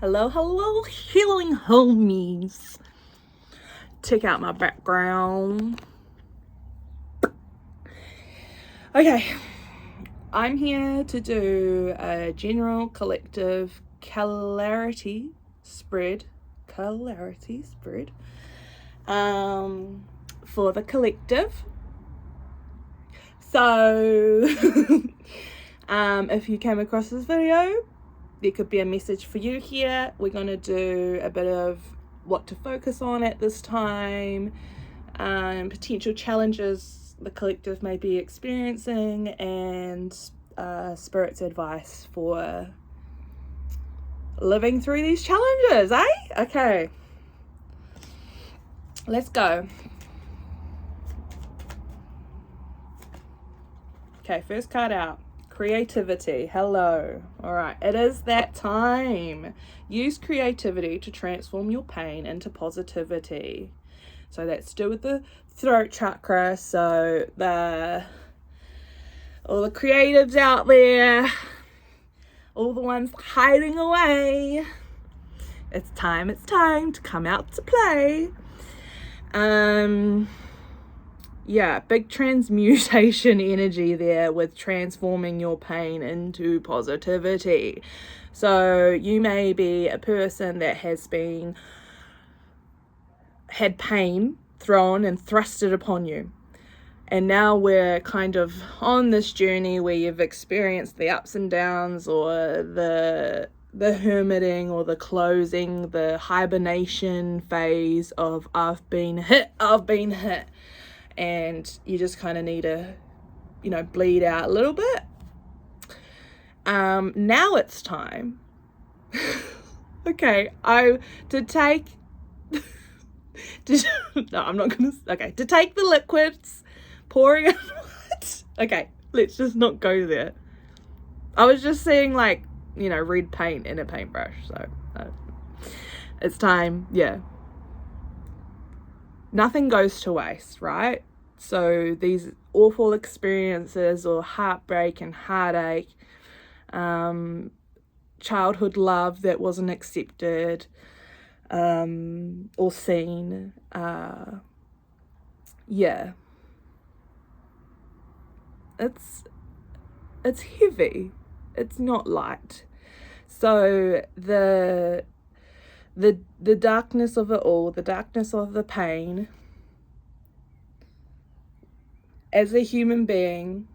Hello, hello, healing homies. Check out my background. Okay, I'm here to do a general collective clarity spread for the collective. So, if you came across this video, there could be a message for you here. We're going to do a bit of what to focus on at this time, potential challenges the collective may be experiencing, and Spirit's advice for living through these challenges, eh? Okay, let's go. Okay, first card out. Creativity. Hello. All right, it is that time. Use creativity to transform your pain into positivity. So that's to do with the throat chakra. So all the creatives out there, all the ones hiding away, it's time to come out to play. Yeah, big transmutation energy there with transforming your pain into positivity. So you may be a person that has had pain thrown and thrusted upon you. And now we're kind of on this journey where you've experienced the ups and downs, or the hermiting, or the closing, the hibernation phase of I've been hit. And you just kind of need to, bleed out a little bit. Now it's time. Okay, to take the liquids, pouring it. Okay, let's just not go there. I was just seeing red paint in a paintbrush, so it's time. Yeah, nothing goes to waste, right? So these awful experiences, or heartbreak and heartache, childhood love that wasn't accepted or seen, yeah, it's heavy. It's not light. So the darkness of it all, the darkness of the pain, as a human being,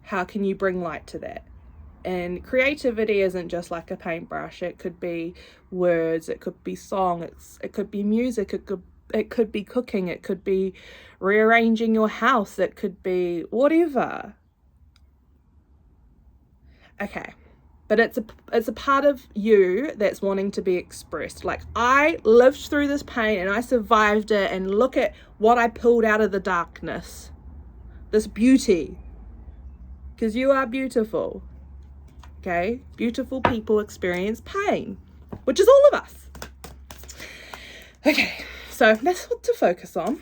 how can you bring light to that? And creativity isn't just like a paintbrush. It could be words, it could be song, it could be music, it could be cooking, it could be rearranging your house, it could be whatever. Okay, but it's a part of you that's wanting to be expressed. Like, I lived through this pain and I survived it, and look at what I pulled out of the darkness. This beauty. Because you are beautiful. Okay? Beautiful people experience pain, which is all of us. Okay, so that's what to focus on.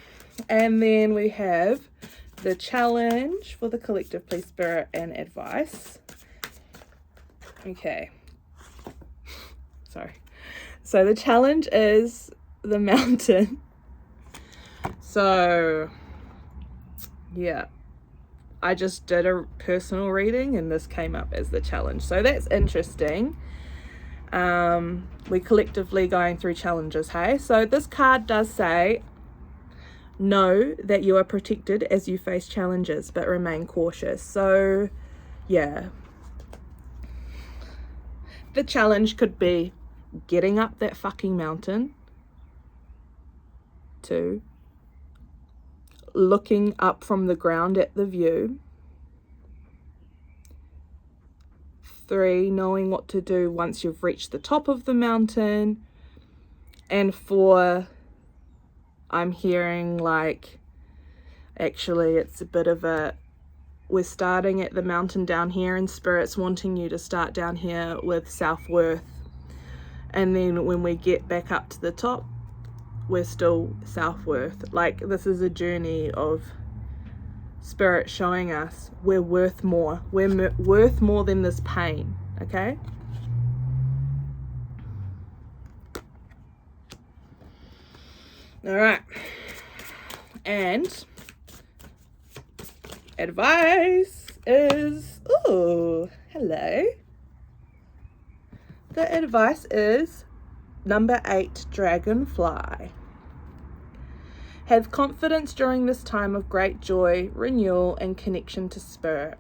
And then we have the challenge for the collective, please, Spirit, and advice. Okay. Sorry. So the challenge is the mountain. So, yeah. I just did a personal reading and this came up as the challenge. So that's interesting. We're collectively going through challenges, hey? So this card does say, know that you are protected as you face challenges, but remain cautious. So, yeah. The challenge could be getting up that fucking mountain. 2, looking up from the ground at the view. 3, knowing what to do once you've reached the top of the mountain. And 4, I'm hearing actually it's a bit of we're starting at the mountain down here, and Spirit's wanting you to start down here with self-worth. And then when we get back up to the top, we're still self-worth. This is a journey of Spirit showing us we're worth more. We're worth more than this pain, okay? All right. And advice is, oh, hello. The advice is number 8, dragonfly. Have confidence during this time of great joy, renewal, and connection to spirit.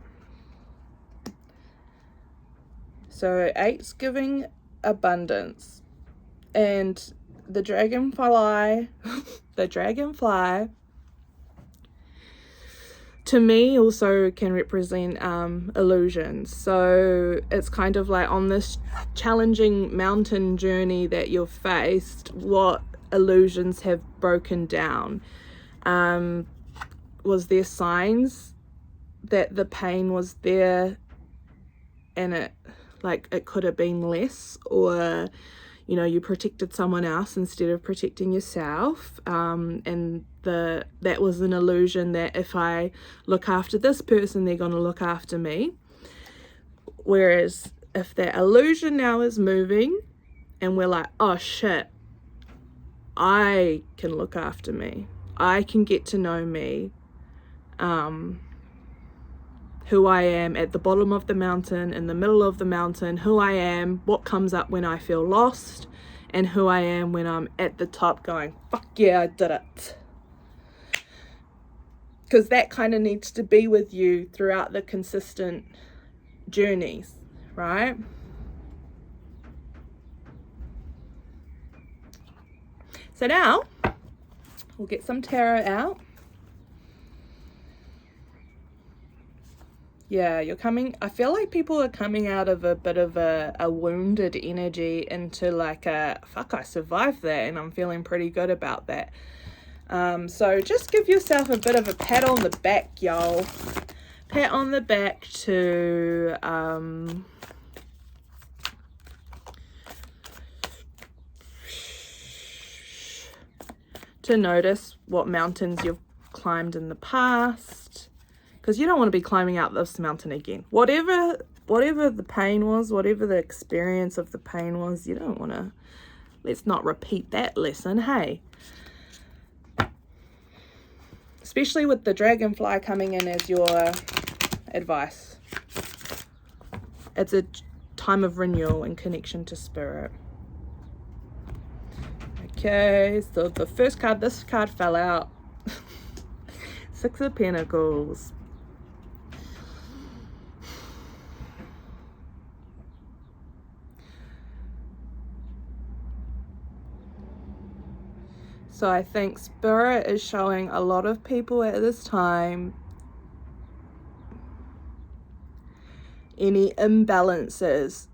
So 8's giving abundance. And the dragonfly, to me also can represent illusions. So it's kind of like on this challenging mountain journey that you've faced, what illusions have broken down? Was there signs that the pain was there and it could have been less, or you protected someone else instead of protecting yourself, and that was an illusion that if I look after this person, they're going to look after me. Whereas if that illusion now is moving and we're like, oh shit, I can look after me, I can get to know me, who I am at the bottom of the mountain, in the middle of the mountain, who I am, what comes up when I feel lost, and who I am when I'm at the top going, fuck yeah, I did it. Because that kind of needs to be with you throughout the consistent journeys, right? So now we'll get some tarot out. Yeah, I feel like people are coming out of a bit of a wounded energy into like fuck, I survived that and I'm feeling pretty good about that. So just give yourself a bit of a pat on the back, y'all. Pat on the back to notice what mountains you've climbed in the past. Because you don't want to be climbing out this mountain again. Whatever the pain was, whatever the experience of the pain was, you don't want to, let's not repeat that lesson, hey? Especially with the dragonfly coming in as your advice. It's a time of renewal and connection to spirit. Okay, so the first card, this card fell out. 6 of Pentacles. So I think Spirit is showing a lot of people at this time any imbalances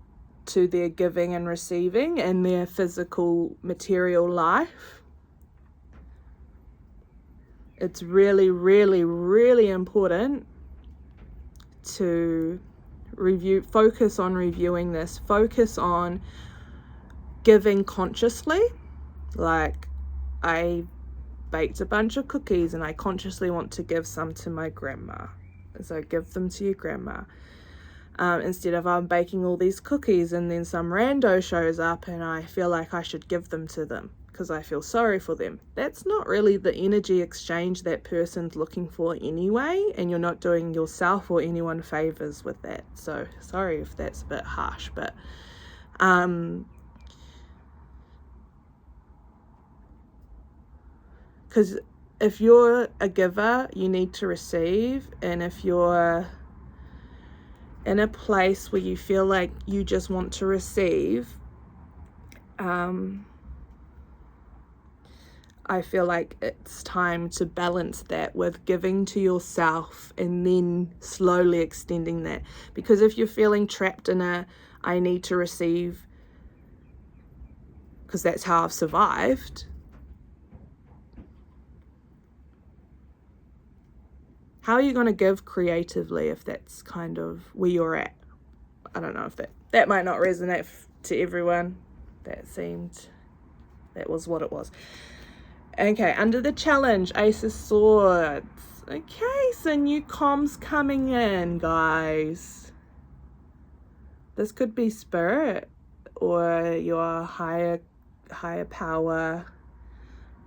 to their giving and receiving in their physical material life. It's really, really, really important to focus on reviewing this, focus on giving consciously. Like, I baked a bunch of cookies and I consciously want to give some to my grandma. So give them to your grandma. Instead of I'm baking all these cookies and then some rando shows up and I feel like I should give them to them because I feel sorry for them. That's not really the energy exchange that person's looking for anyway, and you're not doing yourself or anyone favors with that. So sorry if that's a bit harsh, but because if you're a giver, you need to receive. And if you're in a place where you feel like you just want to receive, I feel like it's time to balance that with giving to yourself and then slowly extending that. Because if you're feeling trapped in I need to receive because that's how I've survived, how are you going to give creatively if that's kind of where you're at? I don't know if that might not resonate to everyone. That was what it was. Okay, under the challenge, Ace of Swords. Okay, so new comms coming in, guys. This could be spirit or your higher power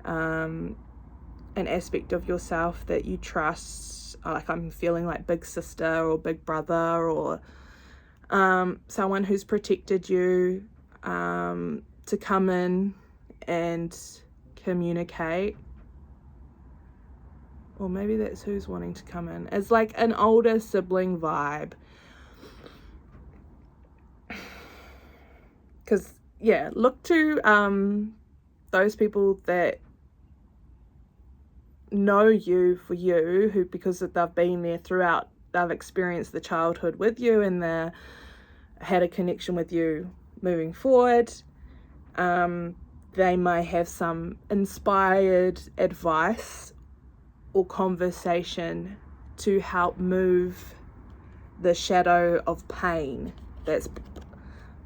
an aspect of yourself that you trust, like I'm feeling like big sister or big brother, or someone who's protected you, to come in and communicate. Or maybe that's who's wanting to come in. It's like an older sibling vibe. Because, yeah, look to those people that know you for you, who, because they've been there throughout, they've experienced the childhood with you, and they had a connection with you moving forward. They may have some inspired advice or conversation to help move the shadow of pain that's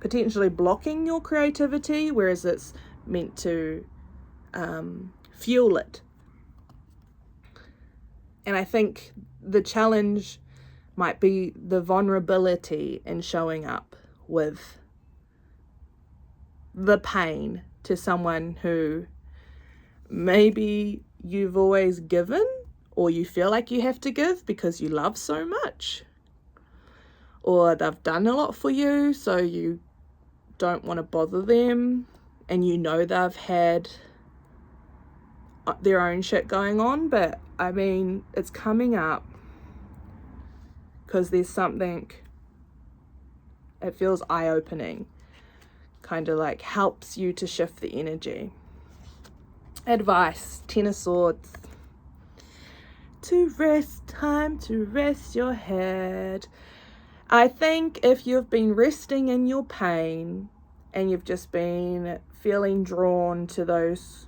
potentially blocking your creativity, whereas it's meant to fuel it. And I think the challenge might be the vulnerability in showing up with the pain to someone who maybe you've always given, or you feel like you have to give because you love so much, or they've done a lot for you, so you don't want to bother them, and you know they've had their own shit going on. But I mean, it's coming up because there's something, it feels eye-opening, kind of like helps you to shift the energy. Advice, 10 of Swords. To rest, time to rest your head. I think if you've been resting in your pain and you've just been feeling drawn to those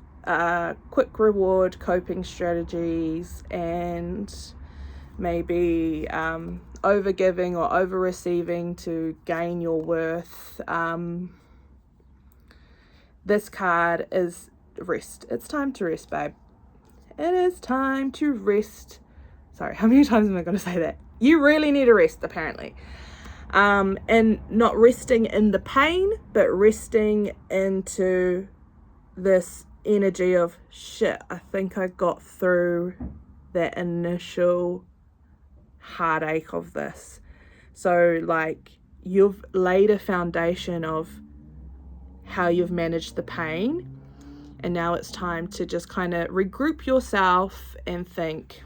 quick reward coping strategies, and maybe over giving or over receiving to gain your worth, this card is rest. It's time to rest, babe. It is time to rest. Sorry, how many times am I going to say that? You really need a rest, apparently. And not resting in the pain, but resting into this energy of, shit, I think I got through that initial heartache of this. So like, you've laid a foundation of how you've managed the pain, and now it's time to just kind of regroup yourself and think,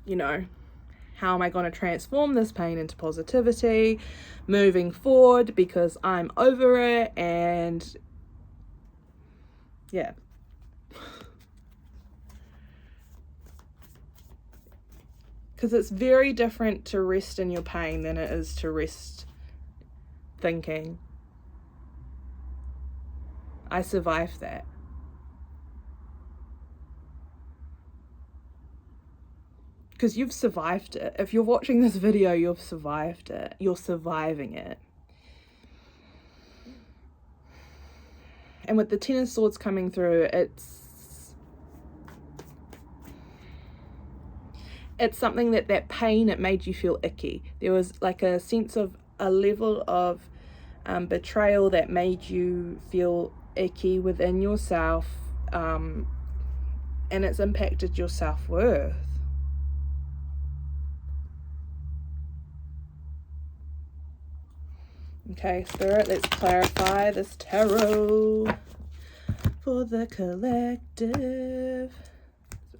you know, how am I going to transform this pain into positivity moving forward, because I'm over it. And yeah, because it's very different to rest in your pain than it is to rest thinking, I survived that. Because you've survived it. If you're watching this video, you've survived it. You're surviving it. And with the 10 of Swords coming through, it's something that pain, it made you feel icky. There was like a sense of a level of betrayal that made you feel icky within yourself, and it's impacted your self-worth. Okay, Spirit, let's clarify this tarot for the collective.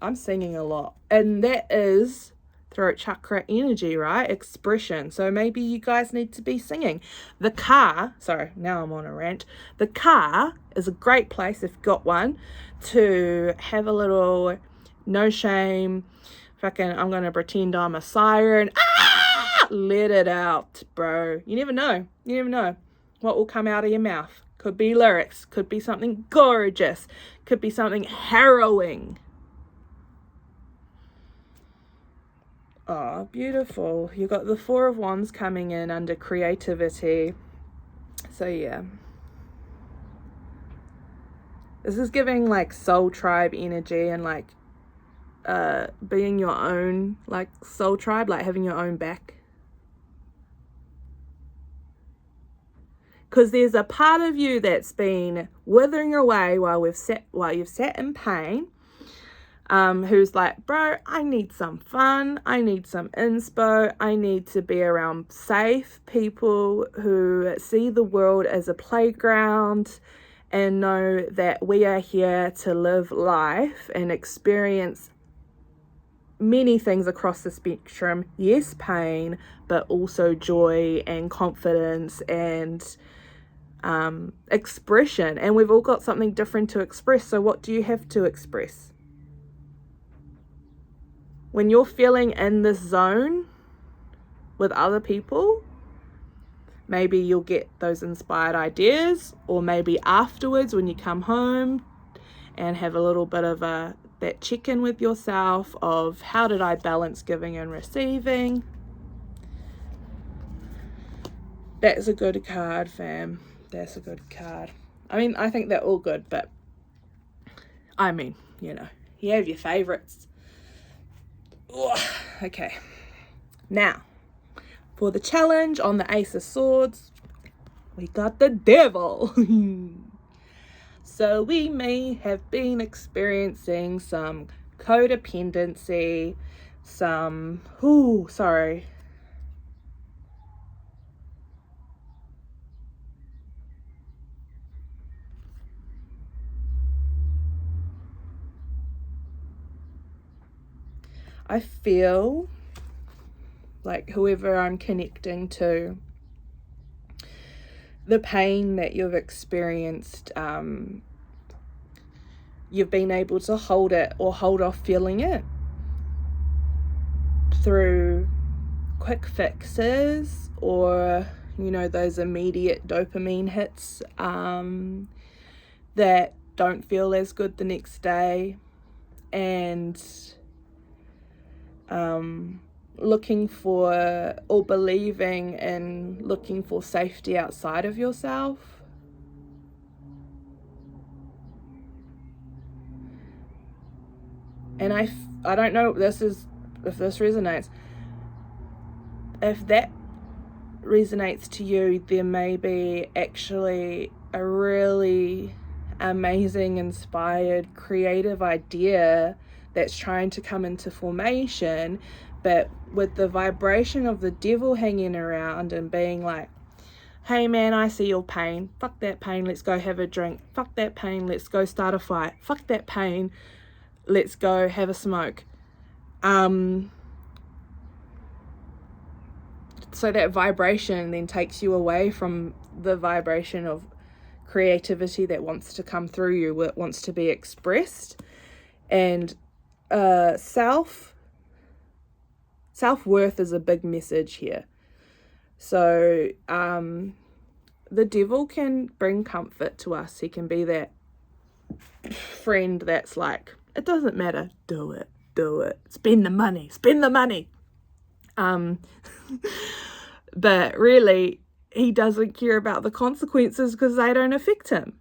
I'm singing a lot, and that is throat chakra energy, right? Expression. So maybe you guys need to be singing. The car, sorry, now I'm on a rant. The car is a great place, if you've got one, to have a little no shame, fucking, I'm going to pretend I'm a siren. Let it out, bro. You never know. You never know what will come out of your mouth. Could be lyrics, could be something gorgeous, could be something harrowing. Oh, beautiful. You got the 4 of Wands coming in under creativity. So yeah, this is giving like soul tribe energy, and like being your own like soul tribe, like having your own back. Because there's a part of you that's been withering away while you've sat in pain, who's like, bro, I need some fun, I need some inspo, I need to be around safe people who see the world as a playground and know that we are here to live life and experience many things across the spectrum. Yes, pain, but also joy and confidence and expression. And we've all got something different to express. So what do you have to express? When you're feeling in this zone with other people, maybe you'll get those inspired ideas, or maybe afterwards when you come home and have a little bit of that check-in with yourself of how did I balance giving and receiving. That's a good card, fam. That's a good card. I mean, I think they're all good, but I mean, you have your favorites. Okay, now for the challenge on the Ace of Swords, we got the Devil. So we may have been experiencing some codependency, I feel like whoever I'm connecting to, the pain that you've experienced, you've been able to hold it or hold off feeling it through quick fixes or, those immediate dopamine hits that don't feel as good the next day, and looking for or believing in looking for safety outside of yourself. And I don't know if this resonates. If that resonates to you, there may be actually a really amazing, inspired, creative idea that's trying to come into formation, but with the vibration of the Devil hanging around and being like, hey man, I see your pain, fuck that pain, let's go have a drink, fuck that pain, let's go start a fight, fuck that pain, let's go have a smoke. So that vibration then takes you away from the vibration of creativity that wants to come through you, it wants to be expressed. And self-worth is a big message here. So the Devil can bring comfort to us. He can be that friend that's like, it doesn't matter, do it, spend the money. But really, he doesn't care about the consequences because they don't affect him.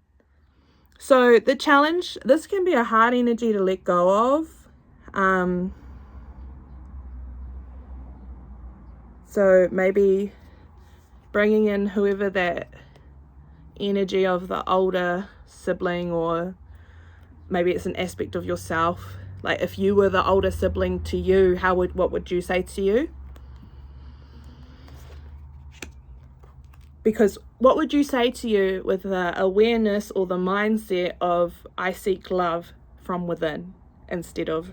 So the challenge, this can be a hard energy to let go of. So maybe bringing in whoever that energy of the older sibling, or maybe it's an aspect of yourself. Like if you were the older sibling to you, what would you say to you? Because what would you say to you with the awareness or the mindset of I seek love from within instead of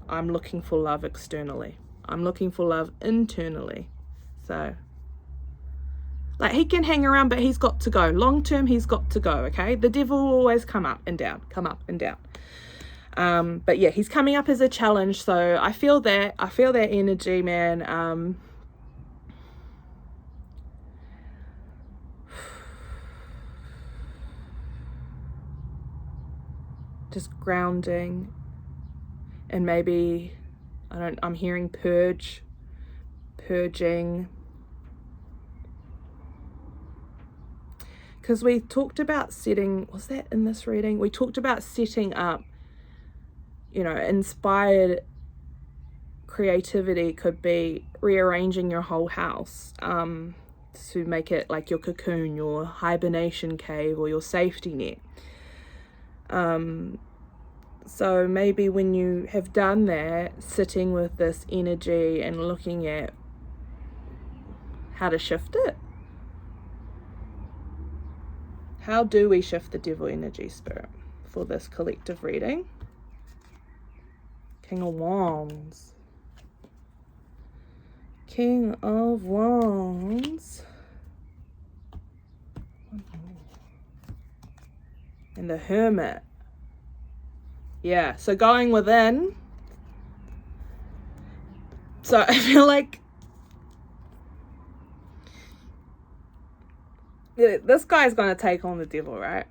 I'm looking for love externally. I'm looking for love internally. So, like, he can hang around, but he's got to go. Long term, he's got to go, okay? The Devil will always come up and down. But yeah, he's coming up as a challenge. So I feel that energy, man. Just grounding, and maybe I'm hearing purging, because we talked about was that in this reading? We talked about setting up, inspired creativity could be rearranging your whole house, to make it like your cocoon, your hibernation cave, or your safety net. So maybe when you have done that, sitting with this energy and looking at how to shift it. How do we shift the devil energy, Spirit, for this collective reading? King of Wands. King of Wands. And the Hermit. Yeah, so going within. So I feel like this guy's going to take on the devil, right?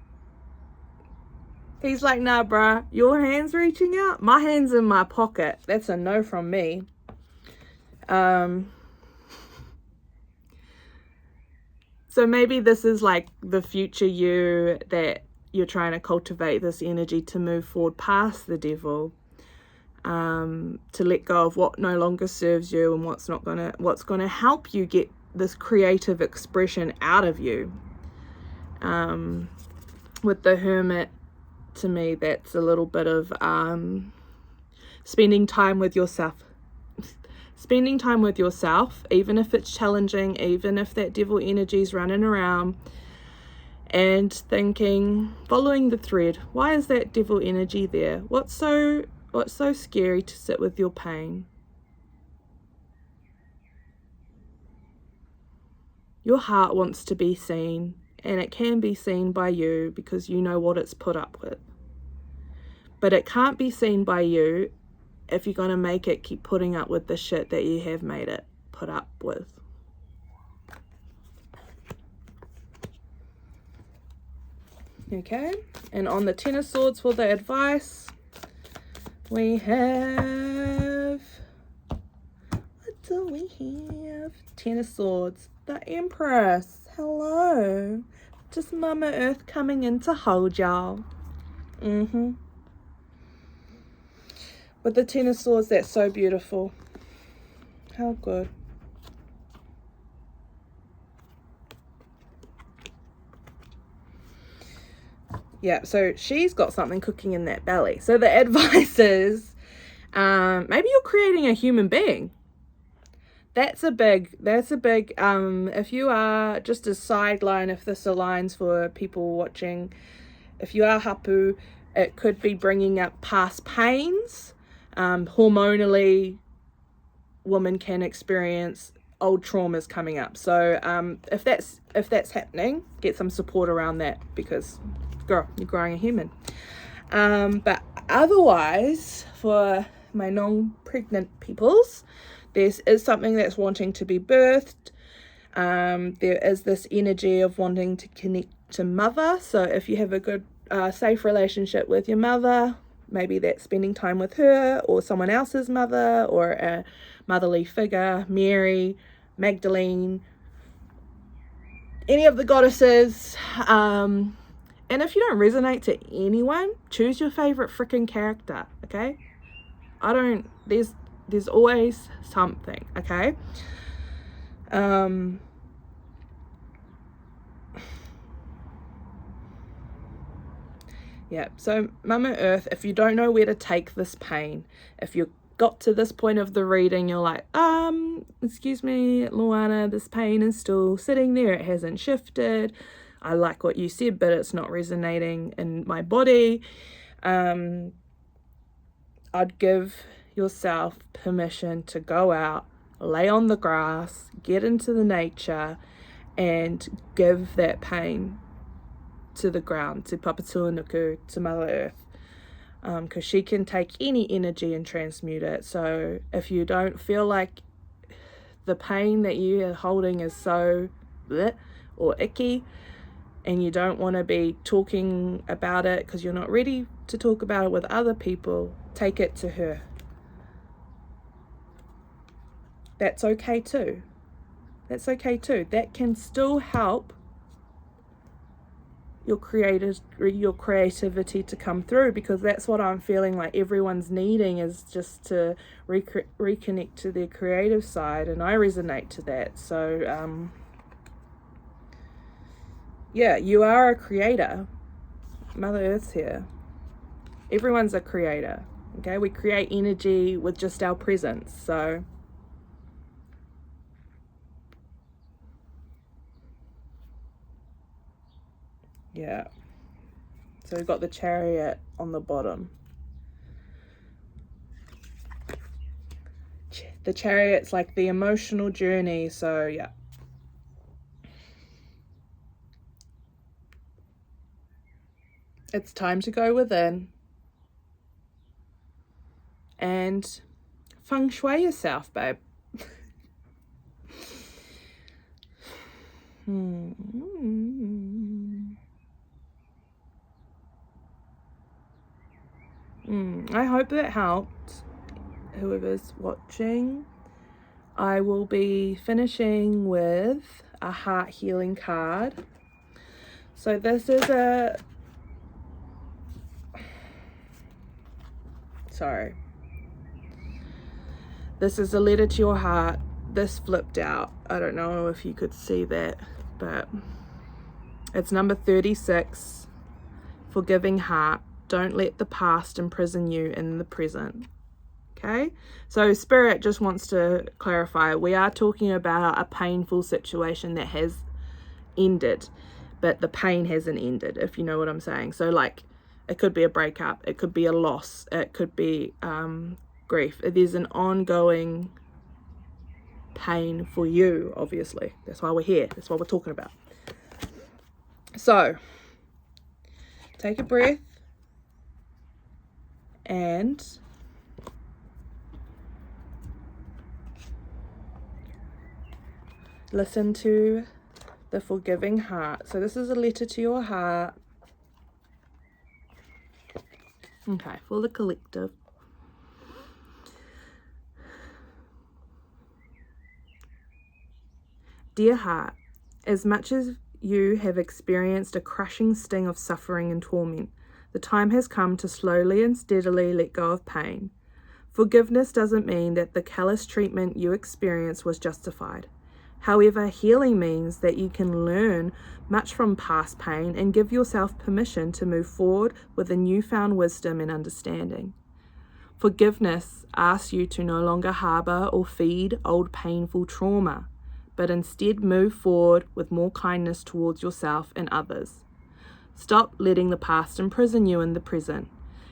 He's like, nah, bruh, your hand's reaching out, my hand's in my pocket. That's a no from me. So maybe this is like the future you, that you're trying to cultivate this energy to move forward past the devil, to let go of what no longer serves you and what's gonna help you get this creative expression out of you. With the Hermit, to me, that's a little bit of spending time with yourself. Spending time with yourself, even if it's challenging, even if that devil energy is running around, and thinking, following the thread, why is that devil energy there? What's so scary to sit with your pain? Your heart wants to be seen, and it can be seen by you because you know what it's put up with. But it can't be seen by you if you're going to make it keep putting up with the shit that you have made it put up with. Okay, and on the Ten of Swords for the advice, we have, what do we have? Ten of Swords, the Empress. Hello, just Mama Earth coming in to hold y'all. With the Ten of Swords, that's so beautiful. How good. Yeah, so she's got something cooking in that belly. So the advice is, maybe you're creating a human being. That's a big, if you are, just a sideline, if this aligns for people watching, if you are hapu, it could be bringing up past pains. Hormonally, women can experience old traumas coming up. So if that's happening, get some support around that, because girl, you're growing a human. But otherwise, for my non-pregnant peoples, there is something that's wanting to be birthed. There is this energy of wanting to connect to mother. So if you have a good safe relationship with your mother, maybe that's spending time with her or someone else's mother, or a motherly figure, Mary, Magdalene, any of the goddesses. And if you don't resonate to anyone, choose your favorite freaking character, okay? There's always something, okay? Yeah, so Mama Earth, if you don't know where to take this pain, if you got to this point of the reading, you're like, excuse me, Luana, this pain is still sitting there, it hasn't shifted. I like what you said, but it's not resonating in my body. I'd give yourself permission to go out, lay on the grass, get into the nature, and give that pain to the ground, to Papatūānuku, to Mother Earth, because she can take any energy and transmute it. So if you don't feel like the pain that you are holding is so bleh or icky, and you don't want to be talking about it because you're not ready to talk about it with other people, take it to her. That's okay too. That's okay too. That can still help your creativity to come through, because that's what I'm feeling like everyone's needing, is just to reconnect to their creative side, and I resonate to that. So yeah, you are a creator. Mother Earth's here. Everyone's a creator. Okay, we create energy with just our presence. So yeah. So we've got the Chariot on the bottom. The Chariot's like the emotional journey. So yeah. It's time to go within and feng shui yourself, babe. I hope that helped whoever's watching. I will be finishing with a heart healing card. So this is this is a letter to your heart. This flipped out. I don't know if you could see that, but it's number 36. Forgiving heart. Don't let the past imprison you in the present. Okay, so Spirit just wants to clarify, we are talking about a painful situation that has ended, but the pain hasn't ended, if you know what I'm saying. So like, it could be a breakup, it could be a loss, it could be grief. There's an ongoing pain for you, obviously. That's why we're here. That's what we're talking about. So take a breath and listen to the forgiving heart. So this is a letter to your heart. Okay, for the collective. Dear heart, as much as you have experienced a crushing sting of suffering and torment, the time has come to slowly and steadily let go of pain. Forgiveness doesn't mean that the callous treatment you experienced was justified. However, healing means that you can learn much from past pain and give yourself permission to move forward with a newfound wisdom and understanding. Forgiveness asks you to no longer harbor or feed old painful trauma, but instead move forward with more kindness towards yourself and others. Stop letting the past imprison you in the present.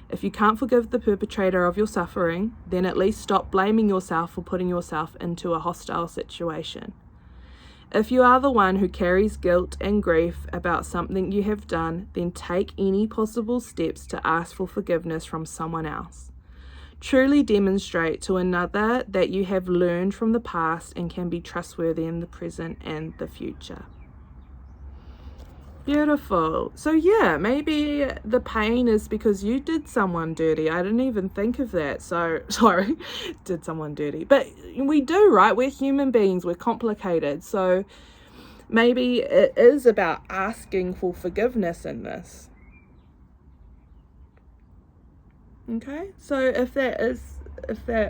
If you can't forgive the perpetrator of your suffering, then at least stop blaming yourself for putting yourself into a hostile situation. If you are the one who carries guilt and grief about something you have done, then take any possible steps to ask for forgiveness from someone else. Truly demonstrate to another that you have learned from the past and can be trustworthy in the present and the future. Beautiful. So yeah, maybe the pain is because you did someone dirty. I didn't even think of that. So sorry, did someone dirty. But we do, right? We're human beings. We're complicated. So maybe it is about asking for forgiveness in this. Okay, so if that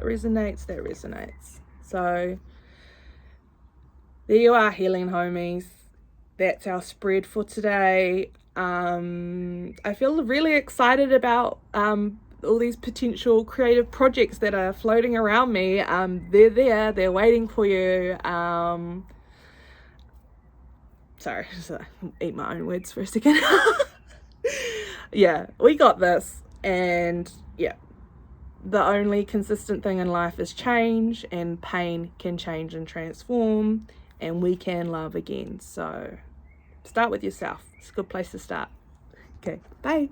resonates, that resonates. So there you are, healing homies. That's our spread for today. I feel really excited about all these potential creative projects that are floating around me. They're there, they're waiting for you. Sorry, just eat my own words for a second. Yeah, we got this. And yeah, the only consistent thing in life is change, and pain can change and transform, and we can love again. So start with yourself. It's a good place to start. Okay, bye.